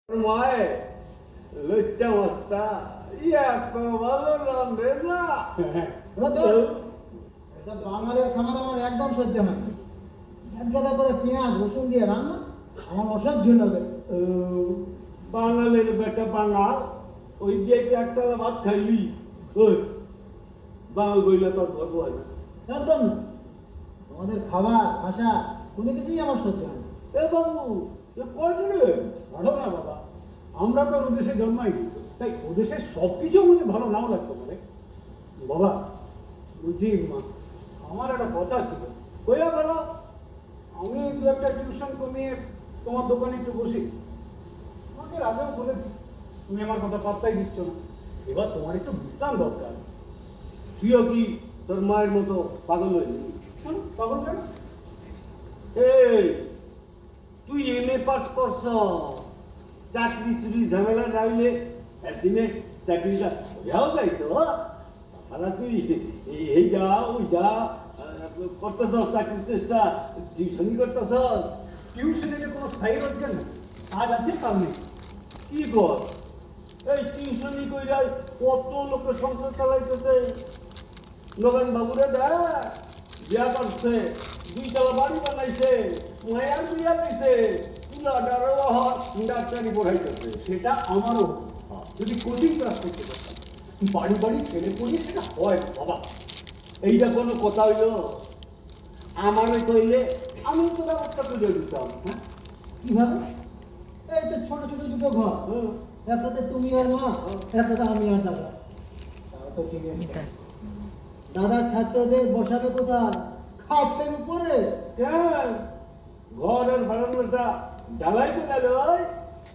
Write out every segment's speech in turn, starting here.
মায়ে লইটা মাছটা ইয়া তো ভালো রান্ধে না। এসব বাঙালির খাবার আমার একদম সহ্য হয় না। এক গাদা করে পেঁয়াজ রসুন দিয়ে রান্না আমার অসহ্য লাগে। বাঙালির বেটা বাঙাল, ওই যে একতলা ভাত খাইলি ওই বাঙাল বইলে তোর ধর্ম হয় না। একদম না, তোমাদের খাবার ভাষা কোনো কিছুই আমার সহ্য হয় না। এ বাবু এ কয়দিন ছাড়ো না বাবা, আমরা তো ওদেশে জন্মাইনি, তাই ওদেশের সব কিছু আমাদের ভালো নাও লাগতো মানে। বাবা বুঝি মা, আমার একটা কথা ছিল, কইয়া বলো আমি দু একটা টিউশন কমিয়ে তোমার দোকানে একটু বসি। তোমাকে আগেও বলেছি, তুমি আমার কথা পাত্তাই দিচ্ছ না। এবার তোমার একটু বিশ্রাম দরকার। তুইও কি তোর মায়ের মতো পাগল হয়ে যাবি? পাগল কেন? এই তুই এমএ পাস করছ, চাকরি চুরি ঝামেলা না হইলে একদিনে চাকরিটা হয়েও যাইতো। তাছাড়া তুই এই যা ওই যা করতেছ, চাকরির চেষ্টা টিউশনই করতেছ। টিউশনের কোনো স্থায়ী রোজগার নেই, আজ আছে কাল নেই। কি কর এই টিউশনই কইরা কত লোকের সংসার চালাইতেছে। লোকান বাবুরে দেখ বিয়া করছে, 2 তলা বাড়ি বানাইছে, মায়ার বিয়া দিছে, পুলাডারও ডাক্তারি পড়াইতেছে। সেটা আমারও যদি কোচিং ক্লাস করতে পারতাম, বাড়ি বাড়ি ছেলে পড়িয়ে সেটা হয় বাবা। এইটা কোনো কথা হইল? আমারে কইলে আমি তো ব্যবস্থা করে দিতাম। হ্যাঁ কিভাবে? এই তো ছোট ছোট দুটো ঘর, একটাতে তুমি আর মা, একটাতে আমি আর দাদা। তাও তো ঠিক আছে। দাদার ছাত্রদের বসাবে কোথায়? খাটের উপরে। কেন ঘরের বারান্দাটা ঢালাই করে দেয়,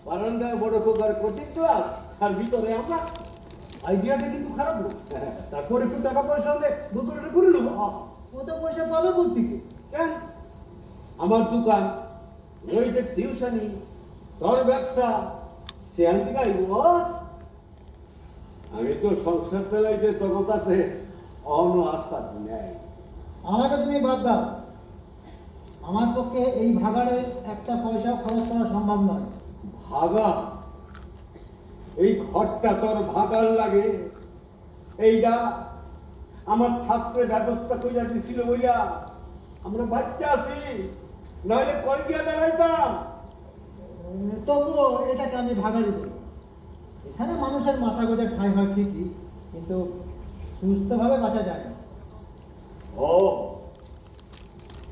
বারান্দায় বড় কোকার কোচিং ক্লাস, আর ভিতরে আমরা। আইডিয়াটা কিন্তু খারাপ না। তারপর একটু টাকা পয়সা হলে দোকানটা করে নেবো। কত পয়সা পাবে কোত্থেকে? কেন আমার দোকান, ওই যে টিউশনি, তোর ব্যবসা, সে আনতে গাইব। আমি তো সংসার চালাইতে তোর কাছে অন্য আস্থা নেই। আমাকে তুমি বাদ দাও, আমার পক্ষে এই ভাগাড়ে একটা পয়সাও খরচ করা সম্ভব নয়। ভাগা? এই ঘরটা তোর ভাগার লাগে? এইটা আমার ছাত্রের ব্যবস্থা কইরা দিছিল বইলা আমরা বাচ্চা আছি, নইলে কই গিয়া দাঁড়াইতাম। তবুও এটাকে আমি ভাগাড়ি বলি। এখানে মানুষের মাথা গোজা ঠাঁই হয় ঠিকই, কিন্তু সুস্থভাবে বাঁচা যায় না। ও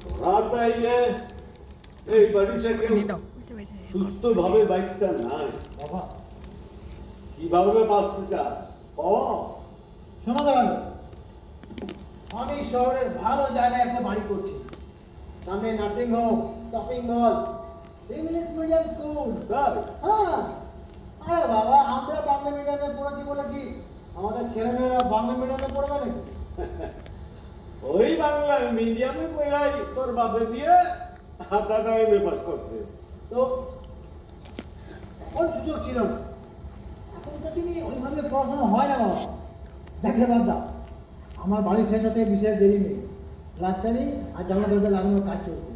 তোরা তাইলে এই বাড়িতে কেউ সুস্থভাবে বাচ্চা নাই? বাবা কিভাবে বাঁচতে চায়? ও শোনো দাঁড়ালো, আমি শহরের ভালো জায়গায় একটা বাড়ি করছি। সামনে nursing home, shopping mall, English medium school. তাই? হ্যাঁ, আরে বাবা, আমরা বাংলা মিডিয়ামে পড়েছি বলে কি আমাদের ছেলেমেয়েরা বাংলা মিডিয়ামে পড়বে নাকি? ওই বাংলা মিডিয়ামে পড়াই তোর বাপে দিয়ে দাদা এমএ পাস করছে। তো তখন সুযোগ ছিল না, এখন তো তিনি ওইভাবে পড়াশোনা হয় না বাবা। দেখে বাদ দাও, আমার বাড়ি শেষ হতে বিশেষ দেরি নেই। প্লাস্টারি আর জানলা দরজা লাগানোর কাজ চলছে।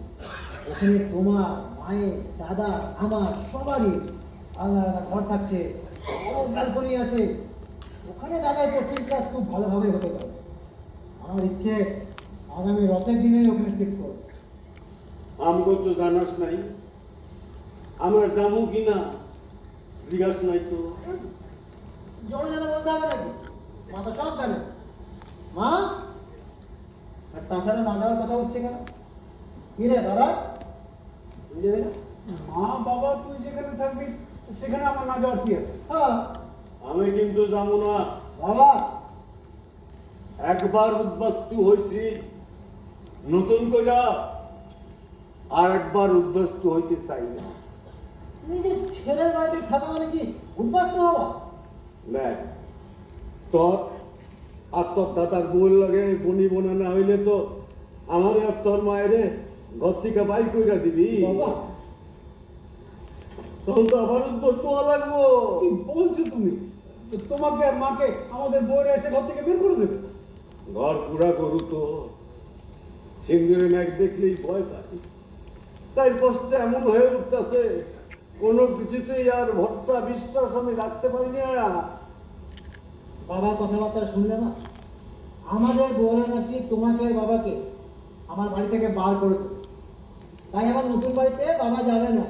ওখানে তোমার মায়ের, দাদা, আমার সবারই আলাদা আলাদা ঘর থাকছে, বড় ব্যালকনি আছে। ওখানে দাদার কোচিং ক্লাস খুব ভালোভাবে হতে পারে। আমার ইচ্ছে আগামী রথের দিনে ওখানে শিফট করবো। আমগো তো জানাস নাই, আমরা যাবো কিনা জিজ্ঞাস নাই তো। জোরে যেন বলতে হবে নাকি? মা তো সব জানে। মা, আর তাছাড়া না যাওয়ার কথা উঠছে কেন? কি রে দাদা, তুই যাবে না? মা বাবা তুই যেখানে থাকবি সেখানে আমার না যাওয়ার কি আছে? হ্যাঁ আমি কিন্তু যাবো না বাবা। একবার উদ্বাস্তু হয়েছি নতুন কইরা, আর একবার উদ্বাস্তু হইতে চাই না। তুমি যে ছেলের বাড়িতে থাকা মানে কি উদ্বাস্ত হওয়া? দেখ তোর আর তোর দাদার বউর লাগে বনি বোনা না হইলে তো আমার আর তোর মায়ের ঘর থেকে বাই কইরা দিবি। বাবা, তখন তো আবার উদ্বস্ত হওয়া লাগবো। কি বলছো তুমি? তোমাকে আর মাকে আমাদের বউরে এসে ঘর থেকে বের করে দেবে? ঘর পুরা গরু তো সিন্দুরে ম্যাগ দেখলেই ভয় পাই, তাই কষ্ট এমন হয়ে উঠতেছে কোনো কিছুতেই আর ভরসা বিশ্বাস আমি রাখতে পারি না। বাবার কথাবার্তা শুনলে না, আমাদের বউরা নাকি তোমাকে আর বাবাকে আমার বাড়ি থেকে বার করে দেবে। তাই আমার নতুন বাড়িতে বাবা যাবে না।